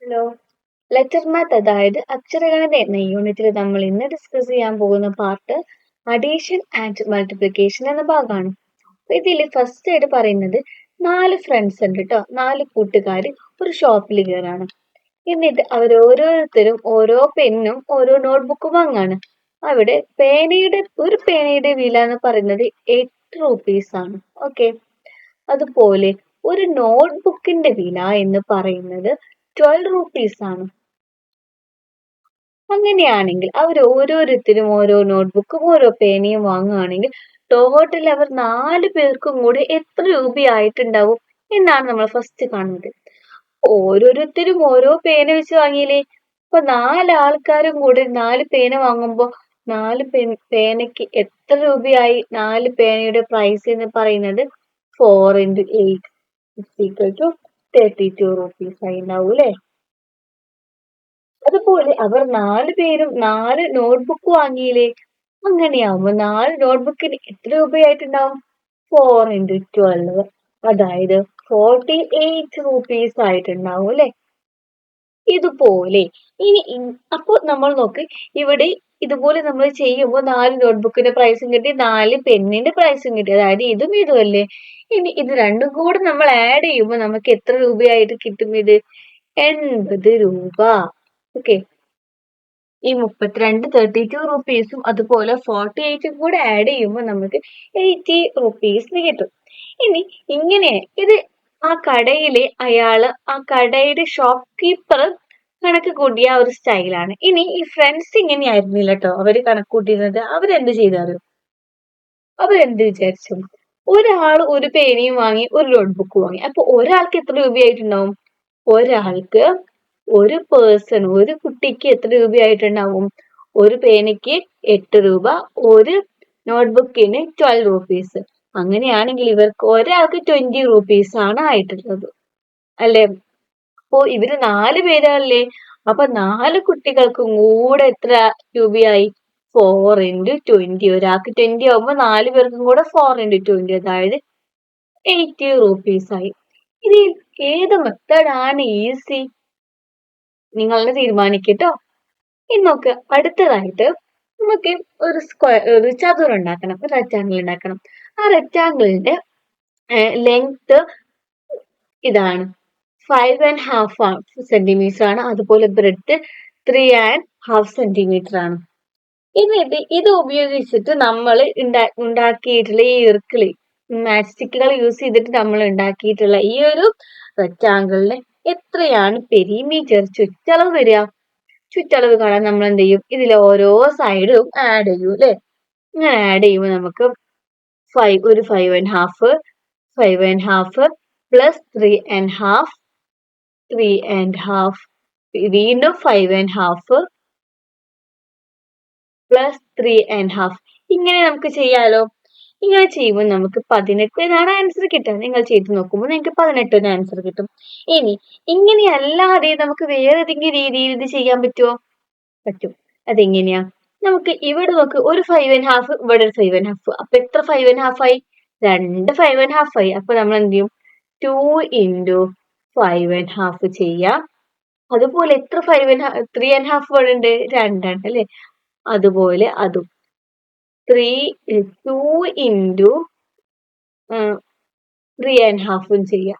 Hello. Letter math അതായത് അക്ഷരഗണിത എന്ന യൂണിറ്റിൽ നമ്മൾ ഇന്ന് ഡിസ്കസ് ചെയ്യാൻ പോകുന്ന പാർട്ട് അഡീഷൻ ആൻഡ് മൾട്ടിപ്ലിക്കേഷൻ എന്ന ഭാഗമാണ്. ഇതിൽ ഫസ്റ്റ് ആയിട്ട് പറയുന്നത് 4 ഫ്രണ്ട്സ് ഉണ്ട് കേട്ടോ. 4 കൂട്ടുകാർ ഒരു ഷോപ്പിൽ കയറാണ്. എന്നിട്ട് അവർ ഓരോരുത്തരും ഓരോ പെന്നും ഓരോ നോട്ട്ബുക്കും വാങ്ങാണ്. അവിടെ ഒരു പേനയുടെ വില എന്ന് പറയുന്നത് 8 rupees ആണ്. ഓക്കെ. അതുപോലെ ഒരു നോട്ട്ബുക്കിന്റെ വില എന്ന് പറയുന്നത് 12 rupees ആണ്. അങ്ങനെയാണെങ്കിൽ അവർ ഓരോരുത്തരും ഓരോ നോട്ട്ബുക്കും ഓരോ പേനയും വാങ്ങുകയാണെങ്കിൽ ടോട്ടൽ അവർ 4 പേർക്കും കൂടി എത്ര രൂപയായിട്ടുണ്ടാവും എന്നാണ് നമ്മൾ ഫസ്റ്റ് കാണുന്നത്. ഓരോരുത്തരും ഓരോ പേന വെച്ച് വാങ്ങിയില്ലേ? അപ്പൊ 4 ആൾക്കാരും കൂടി 4 പേന വാങ്ങുമ്പോൾ 4 പേനയ്ക്ക് എത്ര രൂപയായി? 4 പേനയുടെ പ്രൈസ് എന്ന് പറയുന്നത് 4 into 8 is equal to 32 rupees ആയി ഉണ്ടാവും അല്ലേ? അതുപോലെ അവർ 4 പേരും 4 നോട്ട്ബുക്ക് വാങ്ങിയില്ലേ? അങ്ങനെയാവുമ്പോൾ 4 നോട്ട്ബുക്കിന് എത്ര രൂപയായിട്ടുണ്ടാവും? 4 into 12, അതായത് 48 rupees ആയിട്ടുണ്ടാവും അല്ലെ? ഇതുപോലെ ഇനി അപ്പോൾ നമ്മൾ നോക്ക്, ഇവിടെ ഇതുപോലെ നമ്മൾ ചെയ്യുമ്പോൾ 4 നോട്ട്ബുക്കിന്റെ പ്രൈസും കിട്ടി, 4 പെന്നിന്റെ പ്രൈസും കിട്ടി, അതായത് ഇതും ഇതും അല്ലേ? ഇനി ഇത് രണ്ടും കൂടെ നമ്മൾ ആഡ് ചെയ്യുമ്പോൾ നമുക്ക് എത്ര രൂപയായിട്ട് കിട്ടും? ഇത് 80 രൂപ. ഓക്കെ. ഈ 32 rupeesഉം അതുപോലെ 48ഉം കൂടെ ആഡ് ചെയ്യുമ്പോൾ നമുക്ക് 80 rupees കിട്ടും. ഇനി ഇങ്ങനെ ഇത് ആ കടയുടെ ഷോപ്പ് കീപ്പർ കണക്ക് കൂട്ടിയ ഒരു സ്റ്റൈലാണ്. ഇനി ഈ ഫ്രണ്ട്സ് ഇങ്ങനെയായിരുന്നില്ല കേട്ടോ അവര് കണക്ക് കൂട്ടിയിരുന്നത്. അവരെന്ത് ചെയ്താലും അവരെന്ത് വിചാരിച്ചു? ഒരാൾ ഒരു പേനയും വാങ്ങി ഒരു നോട്ട്ബുക്ക് വാങ്ങി. അപ്പൊ ഒരാൾക്ക് എത്ര രൂപയായിട്ടുണ്ടാവും? ഒരാൾക്ക് ഒരു കുട്ടിക്ക് എത്ര രൂപയായിട്ടുണ്ടാവും? ഒരു പേനയ്ക്ക് 8 രൂപ, ഒരു നോട്ട്ബുക്കിന് 12 rupees. അങ്ങനെയാണെങ്കിൽ ഇവർക്ക് ഒരാൾക്ക് 20 rupees ആണ് ആയിട്ടുള്ളത് അല്ലെ? അപ്പോ ഇവര് 4 പേരല്ലേ? അപ്പൊ 4 കുട്ടികൾക്കും കൂടെ എത്ര രൂപയായി? 4 into 20. ഒരാൾക്ക് 20 ആവുമ്പോൾ 4 പേർക്കും കൂടെ 4 into 20, അതായത് 80 rupees ആയി. ഇതിൽ ഏത് മെത്തേഡ് ആണ് ഈസി? നിങ്ങൾ തീരുമാനിക്കട്ടോ. ഇനി നോക്ക്, അടുത്തതായിട്ട് നമുക്ക് ഒരു ചതുരം ഉണ്ടാക്കണം, ഒരു റെക്റ്റാങ്കിൾ ഉണ്ടാക്കണം. ആ റെക്റ്റാങ്കിളിന്റെ ലെങ്ത് ഇതാണ് 5.5 centimeter ആണ്. അതുപോലെ ബ്രെഡ്ത്ത് 3.5 centimeter ആണ്. എന്നിട്ട് ഇത് ഉപയോഗിച്ചിട്ട് നമ്മൾ ഉണ്ടാക്കിയിട്ടുള്ള ഈ ഇർക്കിളി മാച്ച് സ്റ്റിക്കുകൾ യൂസ് ചെയ്തിട്ട് നമ്മൾ ഉണ്ടാക്കിയിട്ടുള്ള ഈ ഒരു റെക്റ്റാങ്കിളിന് എത്രയാണ് പെരിമീറ്റർ ചുറ്റളവ് വരിക? ചുറ്റളവ് കാണാൻ നമ്മൾ എന്ത് ചെയ്യും? ഇതിൽ ഓരോ സൈഡും ആഡ് ചെയ്യും അല്ലെ? ഇങ്ങനെ ആഡ് ചെയ്യുമ്പോൾ നമുക്ക് 5.5 പ്ലസ് 3.5 വീണ്ടും 5.5 പ്ലസ് 3.5. ഇങ്ങനെ നമുക്ക് ചെയ്യാലോ. ഇങ്ങനെ ചെയ്യുമ്പോൾ നമുക്ക് 18 എന്നാണ് ആൻസർ കിട്ടുക. നിങ്ങൾ ചെയ്ത് നോക്കുമ്പോൾ നിങ്ങൾക്ക് 18 ആൻസർ കിട്ടും. ഇനി ഇങ്ങനെയല്ലാതെ നമുക്ക് വേറെ ഏതെങ്കിലും രീതിയിൽ ഇത് ചെയ്യാൻ പറ്റുമോ? പറ്റും. അതെങ്ങനെയാ? നമുക്ക് ഇവിടെ നോക്ക്, ഒരു 5.5, ഇവിടെ ഒരു 5.5. അപ്പൊ എത്ര 5.5 ആയി? 2 5.5 ആയി. അപ്പൊ നമ്മൾ എന്ത് ചെയ്യും? 2 into 5.5 ചെയ്യാം. അതുപോലെ എത്ര 3.5 ഇവിടെ ഉണ്ട്? 2 അല്ലെ? അതുപോലെ അതും 2 into 3.5 ചെയ്യാം.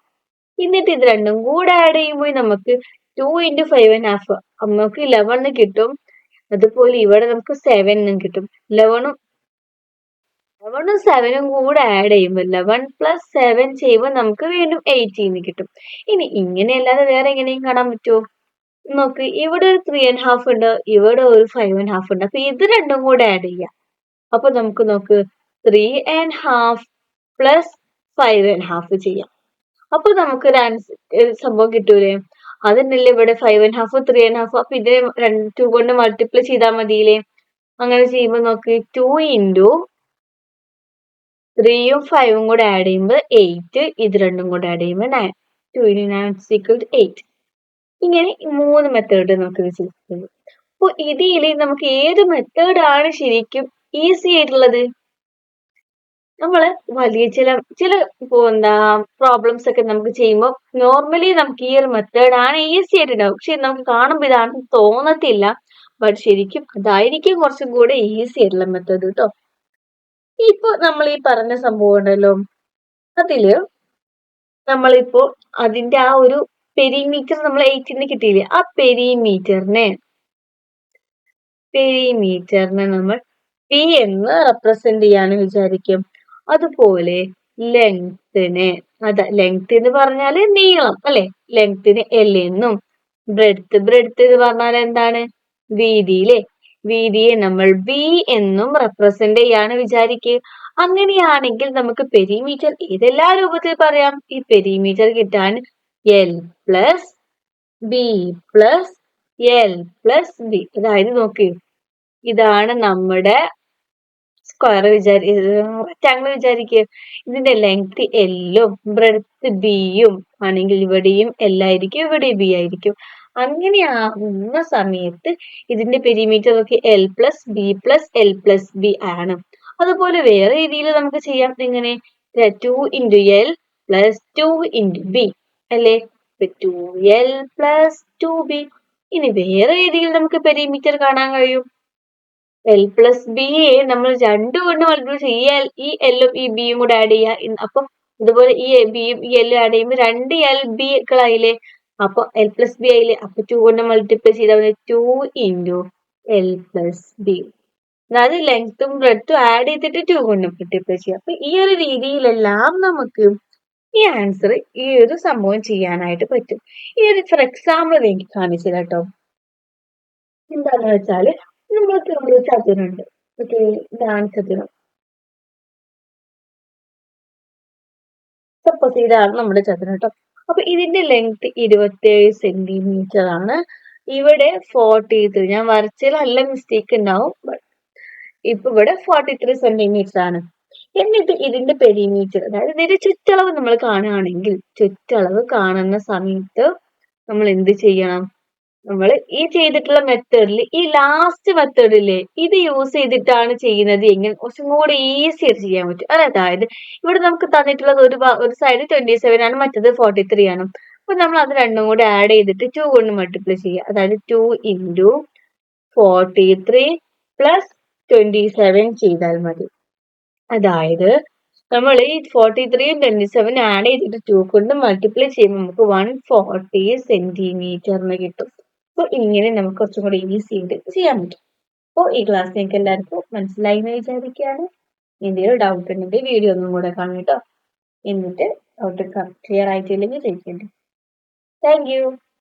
എന്നിട്ട് ഇത് രണ്ടും കൂടെ ആഡ് ചെയ്യുമ്പോൾ നമുക്ക് 2 into 5.5 നമുക്ക് 11 കിട്ടും. അതുപോലെ ഇവിടെ നമുക്ക് 7 കിട്ടും. 11ഉം 7ഉം കൂടെ ആഡ് ചെയ്യുമ്പോൾ 11 plus 7 ചെയ്യുമ്പോൾ നമുക്ക് വീണ്ടും 18 കിട്ടും. ഇനി ഇങ്ങനെയല്ലാതെ വേറെ എങ്ങനെയും കാണാൻ പറ്റുമോ? നോക്ക്, ഇവിടെ ഒരു 3.5 ഉണ്ട്, ഇവിടെ ഒരു 5.5 ഉണ്ട്. അപ്പൊ ഇത് രണ്ടും കൂടെ ആഡ് ചെയ്യാം. അപ്പൊ നമുക്ക് നോക്ക്, 3.5 plus 5.5 ചെയ്യാം. അപ്പൊ നമുക്ക് ഒരു സംഭവം കിട്ടൂലേ? അതന്നെയല്ലേ ഇവിടെ 5.5 3.5. അപ്പൊ ഇതിനെ 2 കൊണ്ട് മൾട്ടിപ്ലൈ ചെയ്താൽ മതിയില്ലേ? അങ്ങനെ ചെയ്യുമ്പോൾ നോക്ക്, 2 into 3ഉം 5ഉം കൂടെ ആഡ് ചെയ്യുമ്പോൾ 8, ഇത് രണ്ടും കൂടെ ആഡ് ചെയ്യുമ്പോൾ 9. 2 into 9 is equal to 8. ഇങ്ങനെ 3 മെത്തേഡ് നമുക്ക് ചെയ്തിട്ടുണ്ട്. അപ്പൊ ഇതിൽ നമുക്ക് ഏത് മെത്തേഡ് ആണ് ശരിക്കും ഈസി ആയിട്ടുള്ളത്? നമ്മള് വലിയ ചില എന്താ പ്രോബ്ലംസ് ഒക്കെ നമുക്ക് ചെയ്യുമ്പോൾ നോർമലി നമുക്ക് ഈ ഒരു മെത്തേഡ് ആണ് ഈസി ആയിട്ടുണ്ടാവും. പക്ഷെ നമുക്ക് കാണുമ്പോൾ ഇതാണെന്ന് തോന്നത്തില്ല. ബട്ട് ശരിക്കും അതായിരിക്കും കുറച്ചും കൂടെ ഈസി ആയിട്ടുള്ള മെത്തേഡ് കേട്ടോ. ഇപ്പൊ നമ്മൾ ഈ പറഞ്ഞ സംഭവം ഉണ്ടല്ലോ, അതില് നമ്മളിപ്പോ അതിന്റെ ആ ഒരു പെരിമീറ്റർ നമ്മൾ 8 കിട്ടിയില്ലേ, ആ പെരിമീറ്ററിനെ നമ്മൾ പി എന്ന് റെപ്രസെന്റ് ചെയ്യാന്ന് വിചാരിക്കും. അതുപോലെ ലെങ്തിനെ ലെങ്ത് എന്ന് പറഞ്ഞാല് നീളം അല്ലെ, ലെങ്തിന് എൽ എന്നും ബ്രെഡ്ത്ത് എന്ന് പറഞ്ഞാൽ എന്താണ്, വീതിയിലെ വീതിയെ നമ്മൾ ബി എന്നും റെപ്രസെന്റ് ചെയ്യാണ് വിചാരിക്കുക. അങ്ങനെയാണെങ്കിൽ നമുക്ക് പെരിമീറ്റർ ഏതെല്ലാം രൂപത്തിൽ പറയാം? ഈ പെരിമീറ്റർ കിട്ടാൻ L plus B plus L plus B. അതായത് നോക്ക്, ഇതാണ് നമ്മുടെ സ്ക്വയർ റെക്ടാങ്കിൾ വിചാരിക്കുക. ഇതിന്റെ ലെങ്ത് എല്ലും ബ്രെഡ്ത്ത് ബിയും ആണെങ്കിൽ ഇവിടെയും എൽ ആയിരിക്കും, ഇവിടെ ബി ആയിരിക്കും. അങ്ങനെയാകുന്ന സമയത്ത് ഇതിന്റെ പെരിമീറ്റർ ഒക്കെ L plus L plus B ആണ്. അതുപോലെ വേറെ രീതിയിൽ നമുക്ക് ചെയ്യാം. എങ്ങനെ? 2 into L plus 2 into B അല്ലെ, 2l പ്ലസ് 2b. ഇനി വേറെ രീതിയിൽ നമുക്ക് പെരിമീറ്റർ കാണാൻ കഴിയും. എൽ പ്ലസ് ബി നമ്മൾ 2 കൊണ്ട് മൾട്ടിപ്ലൈ ചെയ്യുക, ഈ എല്ലും ഈ ബിയും കൂടെ ആഡ് ചെയ്യുക. അപ്പൊ ഇതുപോലെ ഈ ബിയും ഈ എല്ലും ആഡ് ചെയ്യുമ്പോൾ 2l ബികളായില്ലേ, അപ്പൊ എൽ പ്ലസ് ബി ആയില്ലേ. അപ്പൊ 2 കൊണ്ട് മൾട്ടിപ്ലൈ ചെയ്താൽ 2 into എൽ പ്ലസ് ബി. അതായത് ലെങ്ത്തും ബ്രെഡ്ത്തും ആഡ് ചെയ്തിട്ട് 2 കൊണ്ട് മൾട്ടിപ്ലൈ ചെയ്യാം. അപ്പൊ ഈ ഒരു രീതിയിലെല്ലാം നമുക്ക് ഈ ആൻസർ ഈ ഒരു സംഭവം ചെയ്യാനായിട്ട് പറ്റും. ഈ ഒരു ഫോർ എക്സാമ്പിൾ എനിക്ക് കാണിച്ചു കേട്ടോ. എന്താന്ന് വെച്ചാല് നമ്മൾക്ക് ഒരു ചതുരമുണ്ട്. ഓക്കെ, ഇതാണ് ചതുരം. സപ്പോസ് ഇതാണ് നമ്മുടെ ചതുരം കേട്ടോ. അപ്പൊ ഇതിന്റെ ലെങ്ത് 27 സെന്റിമീറ്റർ ആണ്. ഇവിടെ 43, ഞാൻ വരച്ചതിൽ നല്ല മിസ്റ്റേക്ക് ഉണ്ടാവും. ഇപ്പൊ ഇവിടെ 43 സെന്റിമീറ്റർ ആണ്. എന്നിട്ട് ഇതിന്റെ പെരിമീറ്റർ, അതായത് ഇതിന്റെ ചുറ്റളവ് നമ്മൾ കാണുകയാണെങ്കിൽ, ചുറ്റളവ് കാണുന്ന സമയത്ത് നമ്മൾ എന്ത് ചെയ്യണം? നമ്മൾ ഈ ചെയ്തിട്ടുള്ള മെത്തേഡിൽ ഈ ലാസ്റ്റ് മെത്തേഡില്ലേ, ഇത് യൂസ് ചെയ്തിട്ടാണ് ചെയ്യുന്നത് എങ്കിൽ കുറച്ചും കൂടെ ഈസി ആയിട്ട് ചെയ്യാൻ പറ്റും. അതായത് ഇവിടെ നമുക്ക് തന്നിട്ടുള്ളത് ഒരു സൈഡ് 27 ആണ്, മറ്റത് 43 ആണ്. അപ്പൊ നമ്മൾ അത് രണ്ടും കൂടെ ആഡ് ചെയ്തിട്ട് 2 കൊണ്ട് മൾട്ടിപ്ലൈ ചെയ്യുക. അതായത് 2 into 43 പ്ലസ് 27 ചെയ്താൽ മതി. അതായത് നമ്മൾ ഈ 43യും 27 ആഡ് ചെയ്തിട്ട് 2 കൊണ്ട് മൾട്ടിപ്ലൈ ചെയ്യുമ്പോൾ നമുക്ക് 140 സെന്റിമീറ്ററിന് കിട്ടും. അപ്പൊ ഇങ്ങനെ നമുക്ക് കുറച്ചും കൂടി ഈസി ആയിട്ട് ചെയ്യാൻ പറ്റും. അപ്പോൾ ഈ ക്ലാസ് നിങ്ങൾക്ക് എല്ലാവർക്കും മനസ്സിലായി എന്ന് വിചാരിക്കുകയാണ്. എന്തെങ്കിലും ഡൗട്ട് ഉണ്ടെങ്കിൽ വീഡിയോ ഒന്നും കൂടെ കാണും കേട്ടോ. എന്നിട്ട് ഡൗട്ട് ക്ലിയർ ആയിട്ടില്ലെങ്കിൽ ചോദിക്കേണ്ടി. Thank U.